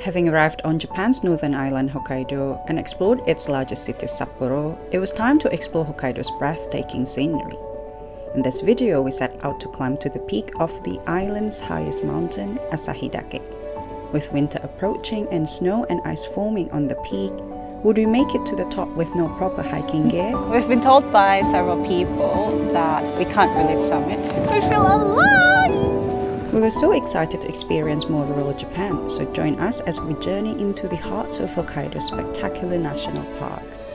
Having arrived on Japan's northern island Hokkaido and explored its largest city Sapporo, it was time to explore Hokkaido's breathtaking scenery. In this video, we set out to climb to the peak of the island's highest mountain, Asahidake. With winter approaching and snow and ice forming on the peak, would we make it to the top with no proper hiking gear? We've been told by several people that we can't really summit. We feel alive! We were so excited to experience more rural Japan, so join us as we journey into the hearts of Hokkaido's spectacular national parks.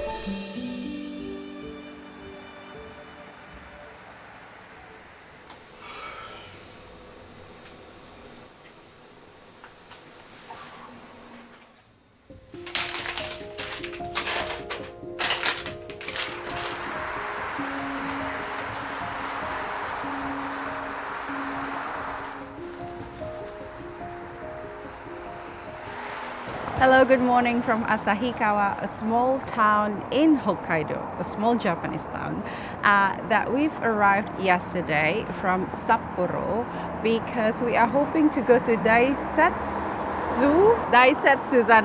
Hello, good morning from Asahikawa, a small town in Hokkaido, a small Japanese town that we've arrived yesterday from Sapporo because we are hoping to go to Daisetsu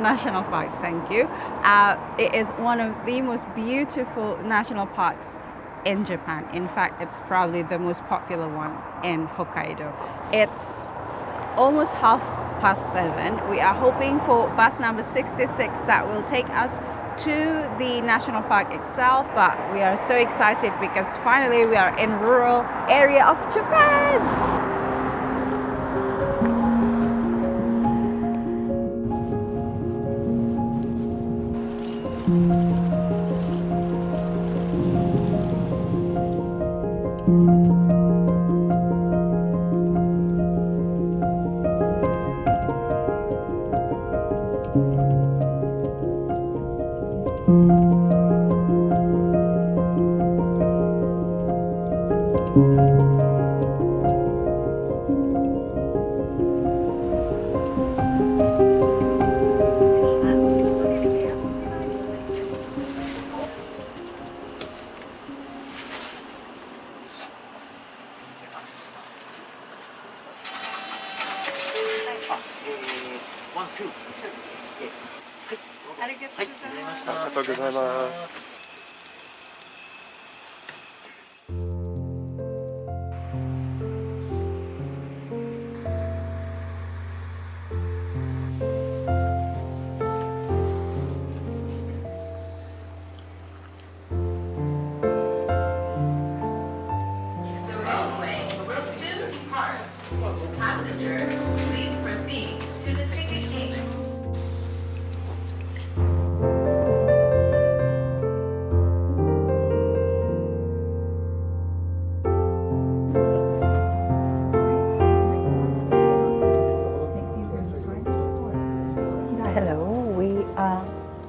National Park. Thank you. It is one of the most beautiful national parks in Japan. In fact, it's probably the most popular one in Hokkaido. It's almost 7:30. We are hoping for bus number 66 that will take us to the national park itself, but we are so excited because finally we are in rural area of Japan.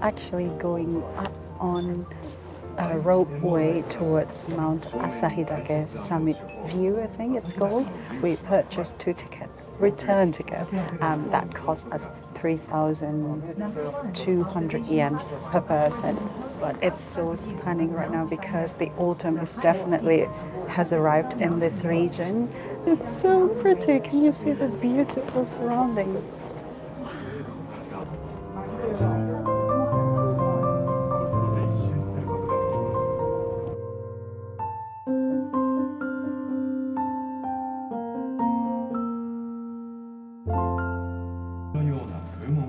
Actually going up on a ropeway towards Mount Asahidake Summit View, I think it's called. We purchased 2 tickets, return ticket, that cost us 3,200 yen per person. But it's so stunning right now because the autumn is definitely has arrived in this region. It's so pretty. Can you see the beautiful surrounding?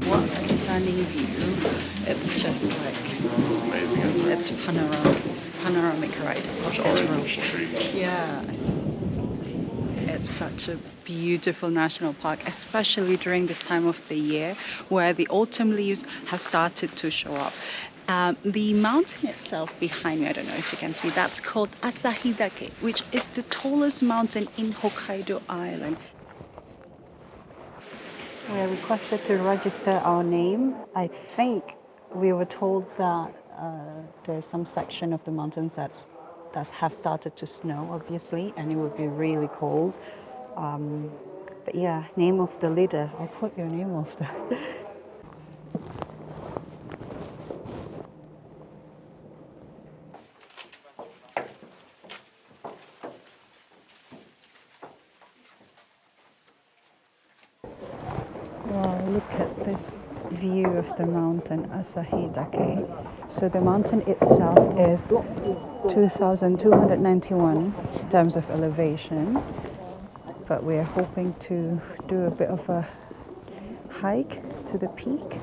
What a stunning view. It's just like, It's amazing, isn't it? it's panoramic, right? Such orange trees. Yeah. It's such a beautiful national park, especially during this time of the year where the autumn leaves have started to show up. The mountain itself behind me, I don't know if you can see, that's called Asahidake, which is the tallest mountain in Hokkaido Island. We are requested to register our name. I think we were told that there's some section of the mountains that have started to snow, obviously, and it would be really cold. But yeah, name of the leader. I'll put your name of the. Wow, look at this view of the mountain Asahidake. So the mountain itself is 2,291 in terms of elevation, but we're hoping to do a bit of a hike to the peak.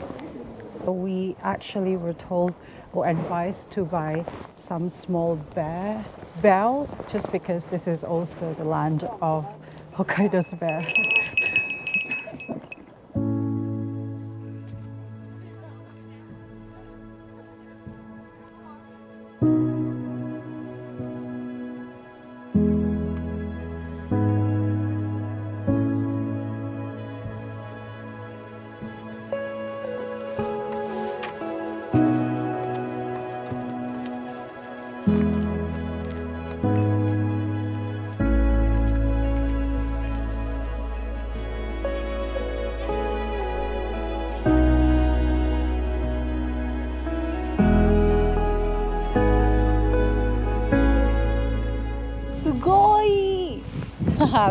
We actually were told or advised to buy some small bell just because this is also the land of Hokkaido's bear. Sugoi!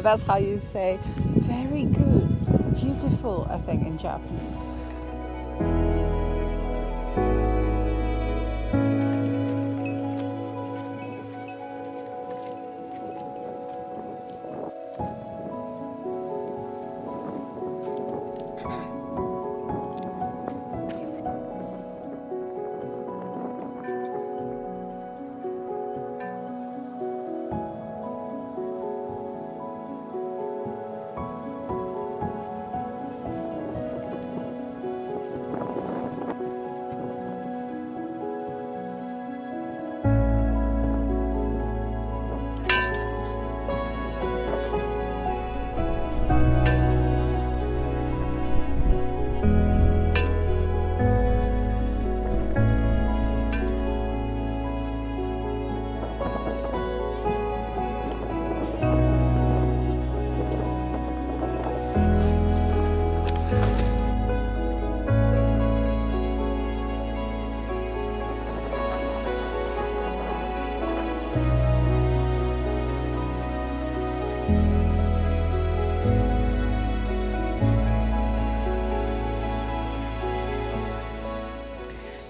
That's how you say very good, beautiful, I think, in Japanese.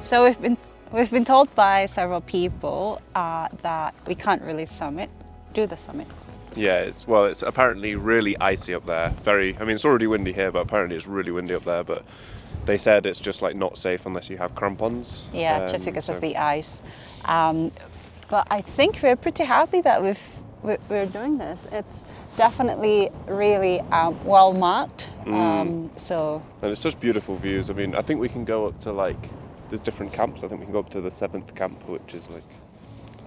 So we've been told by several people that we can't really do the summit. Yeah, it's apparently really icy up there. It's already windy here, but apparently it's really windy up there. But they said it's just like not safe unless you have crampons. Yeah, just because of the ice. But I think we're pretty happy that we're doing this. It's definitely really well marked. And it's such beautiful views. I mean, I think we can go up to there's different camps. I think we can go up to the 7th camp, which is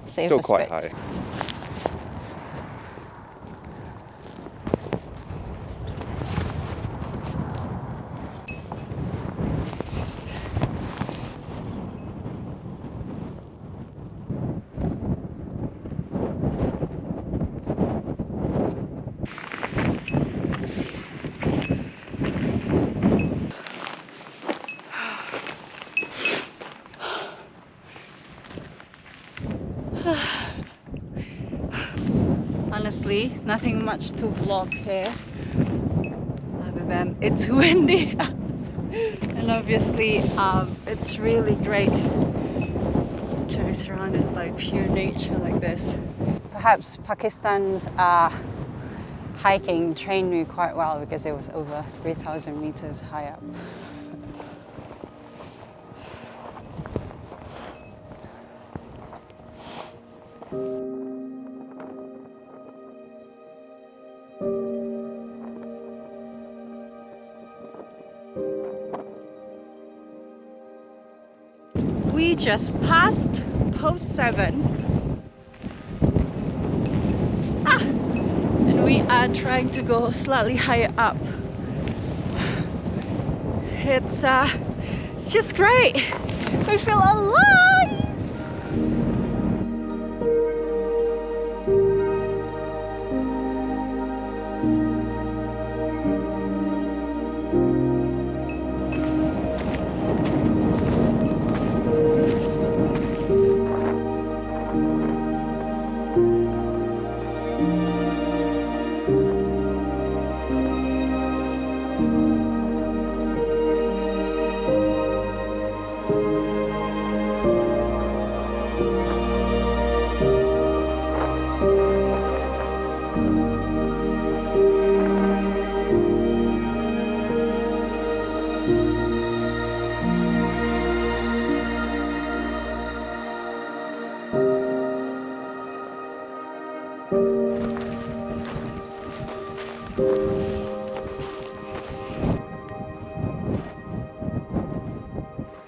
still quite high. Honestly, nothing much to vlog here other than it's windy and obviously it's really great to be surrounded by pure nature like this. Perhaps Pakistan's hiking trained me quite well because it was over 3,000 meters high up. We just passed post 7 and we are trying to go slightly higher up. It's just great. We feel alive.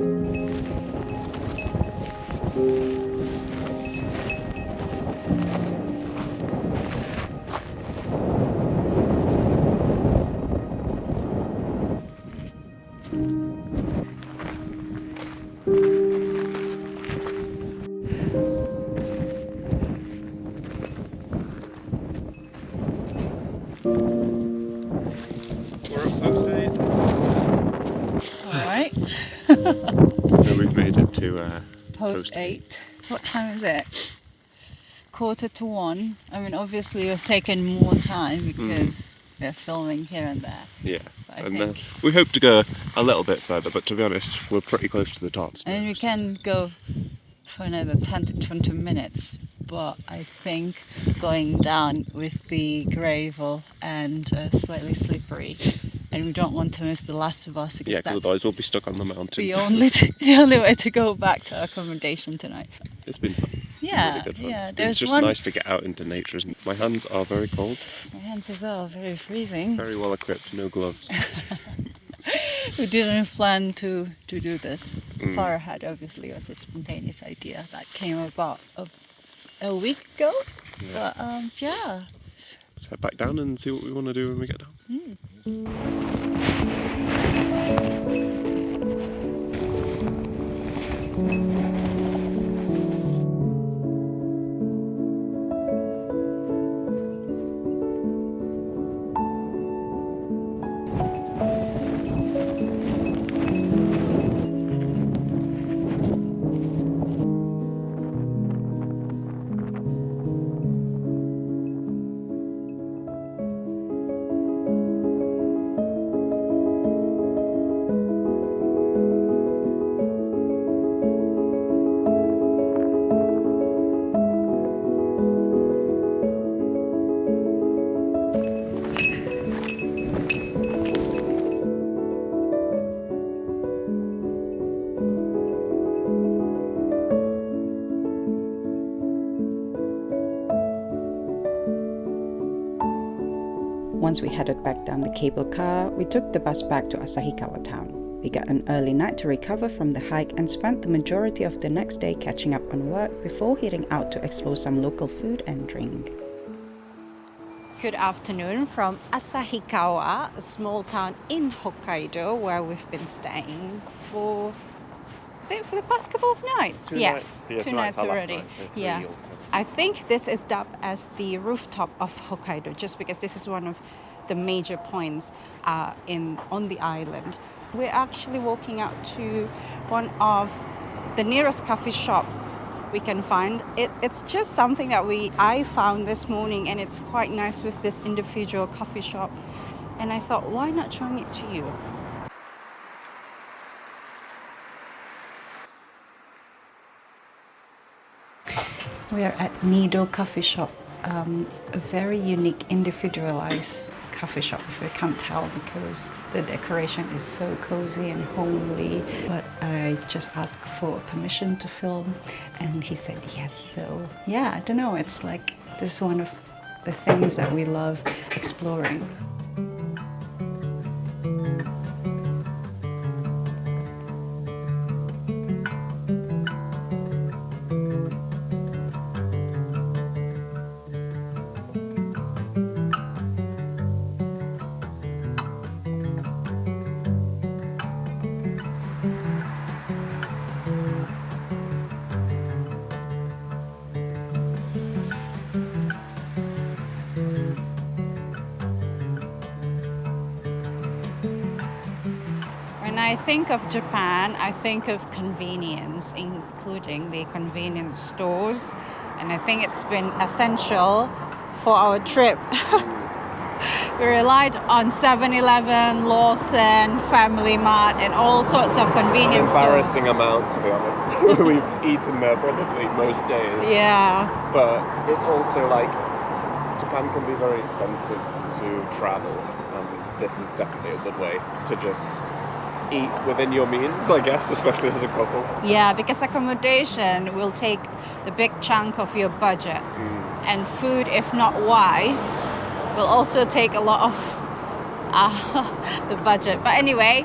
Right. So we've made it to Post 8. What time is it? 1:45. I mean, obviously we've taken more time because we're filming here and there. Yeah, I and think. we hope to go a little bit further, but to be honest, we're pretty close to the tops. And we can go for another 10 to 20 minutes, but I think going down with the gravel and slightly slippery, and we don't want to miss the last bus because Yeah, that's otherwise we'll be stuck on the mountain. the only way to go back to our accommodation tonight. It's been fun. Yeah, Really good fun. yeah. It's There's just one. nice to get out into nature, isn't it? My hands are very cold. My hands as well, very freezing. Very well equipped, no gloves. We didn't plan to do this far ahead. Obviously, it was a spontaneous idea that came about a week ago. Yeah. But yeah. Let's head back down and see what we want to do when we get down. Once we headed back down the cable car, we took the bus back to Asahikawa town. We got an early night to recover from the hike and spent the majority of the next day catching up on work before heading out to explore some local food and drink. Good afternoon from Asahikawa, a small town in Hokkaido where we've been staying for the past couple of nights? Two nights already. Night, so Yeah. altogether. I think this is dubbed as the rooftop of Hokkaido just because this is one of the major points on the island. We're actually walking out to one of the nearest coffee shop we can find. It's just something that I found this morning, and it's quite nice with this individual coffee shop. And I thought, why not showing it to you? We are at Nido Coffee Shop, a very unique, individualized coffee shop, if you can't tell, because the decoration is so cozy and homely. But I just asked for permission to film, and he said yes. So yeah, I don't know, it's like this is one of the things that we love exploring. When I think of Japan, I think of convenience, including the convenience stores. And I think it's been essential for our trip. We relied on 7-Eleven, Lawson, Family Mart, and all sorts of convenience stores. Embarrassing amount, to be honest. We've eaten there probably most days. Yeah. But it's also like, Japan can be very expensive to travel, and this is definitely a good way to just eat within your means, I guess, especially as a couple. Yeah, because accommodation will take the big chunk of your budget. And food, if not wise, will also take a lot of the budget. But anyway,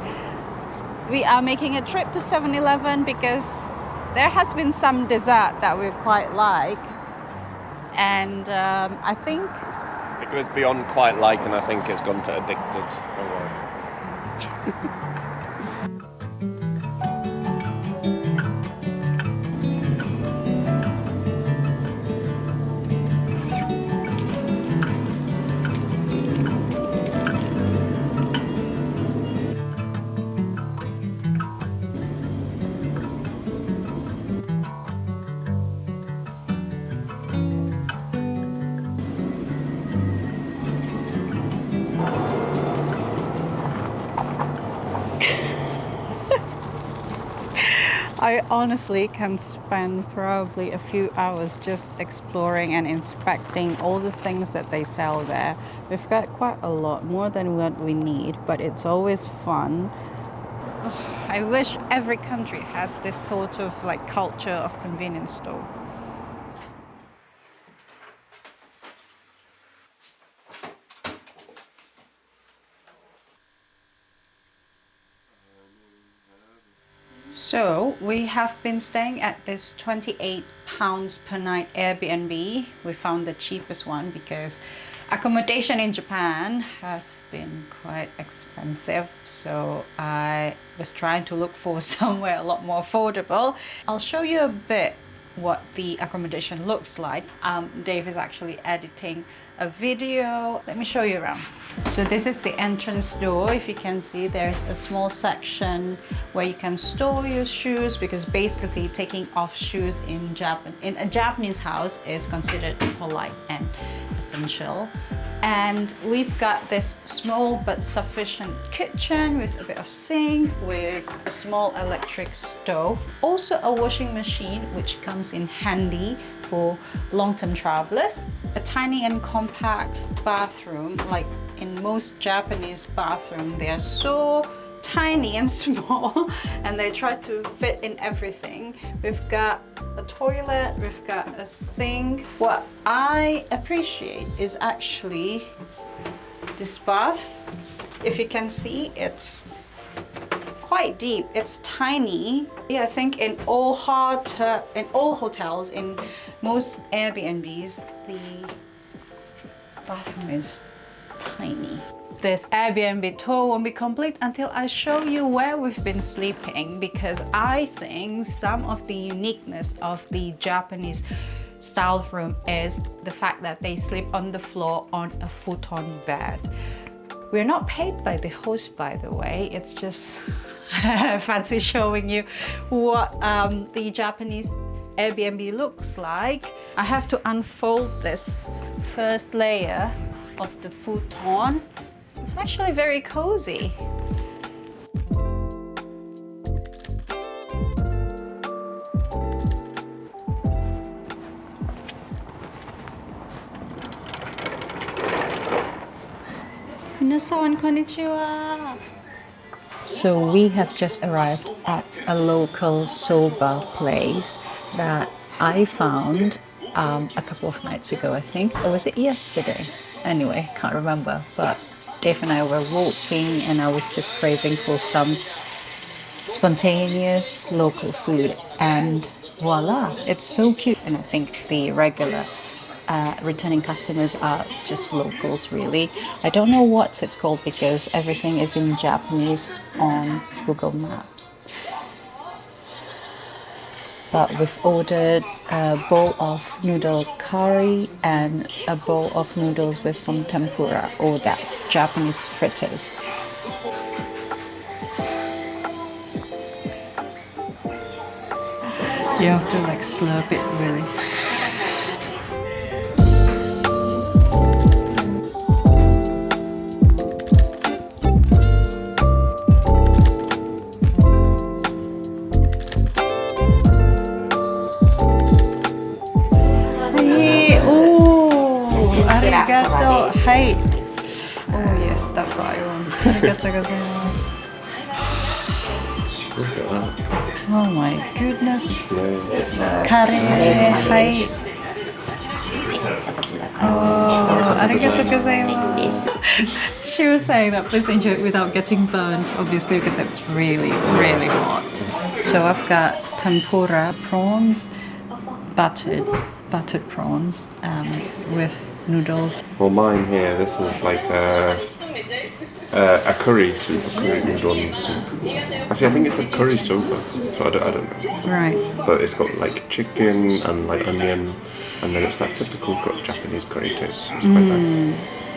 we are making a trip to 7-Eleven because there has been some dessert that we quite like. And I think It goes beyond quite like, and I think it's gone to addicted. Oh well. I honestly can spend probably a few hours just exploring and inspecting all the things that they sell there. We've got quite a lot, more than what we need, but it's always fun. I wish every country has this sort of like culture of convenience store. So we have been staying at this £28 per night Airbnb. We found the cheapest one because accommodation in Japan has been quite expensive. So I was trying to look for somewhere a lot more affordable. I'll show you a bit what the accommodation looks like. Dave is actually editing a video. Let me show you around. So this is the entrance door. If you can see, there's a small section where you can store your shoes, because basically taking off shoes in a Japanese house is considered polite and essential. And we've got this small but sufficient kitchen with a bit of sink, with a small electric stove. Also a washing machine, which comes in handy for long-term travelers. A tiny and compact bathroom. Like in most Japanese bathrooms, they are so tiny and small and they try to fit in everything. We've got a toilet, we've got a sink. What I appreciate is actually this bath. If you can see, it's quite deep, it's tiny. Yeah, I think in all hotels, in most Airbnbs, the bathroom is tiny. This Airbnb tour won't be complete until I show you where we've been sleeping, because I think some of the uniqueness of the Japanese style room is the fact that they sleep on the floor on a futon bed. We're not paid by the host, by the way. It's just fancy showing you what the Japanese Airbnb looks like. I have to unfold this first layer of the futon. It's actually very cozy. Minasan, konnichiwa. So we have just arrived at a local soba place that I found a couple of nights ago, I think. Or was it yesterday? Anyway, can't remember. But Dave and I were walking and I was just craving for some spontaneous local food, and voila, it's so cute. And I think the regular returning customers are just locals, really. I don't know what it's called because everything is in Japanese on Google Maps. But we've ordered a bowl of noodle curry and a bowl of noodles with some tempura, or that Japanese fritters. You have to like slurp it, really. Arigato. Hi. Oh yes, that's what I want. Arigato gozaimasu. Look at that. Oh my goodness. Curry. Hi. Oh. arigato gozaimasu. She was saying that please enjoy it without getting burned, obviously, because it's really, really hot. So I've got tempura prawns, buttered prawns with noodles. Well, mine here, this is like a curry soup, a curry udon soup. Actually, I think it's a curry soba, so I don't know. Right. But it's got like chicken and like onion, and then it's that typical Japanese curry taste. So it's quite nice.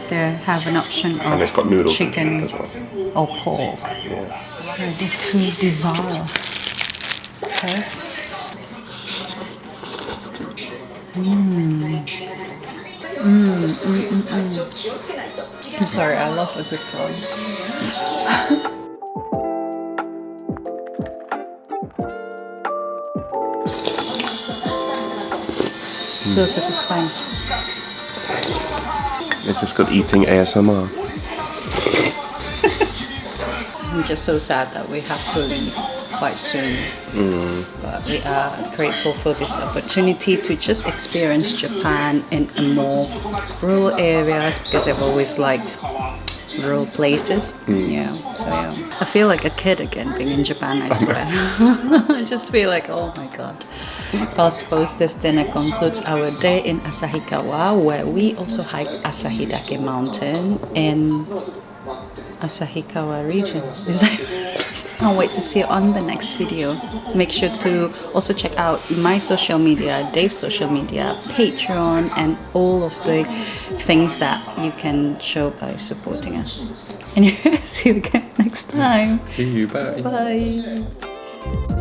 They have an option of And it's got noodles chicken as well. or pork. Yeah. Ready to devour. Yes. I'm sorry, I love a good prawns. So satisfying. This is good eating ASMR. I'm just so sad that we have to leave quite soon. But we are grateful for this opportunity to just experience Japan in a more rural areas, because I've always liked rural places. Yeah, so yeah. I feel like a kid again being in Japan, I swear. I just feel like, oh my god. Well, I suppose this dinner concludes our day in Asahikawa, where we also hiked Asahidake Mountain in Asahikawa region. Can't wait to see you on the next video. Make sure to also check out my social media, Dave's social media, Patreon, and all of the things that you can show by supporting us. Anyway, see you again next time. See you, bye. Bye.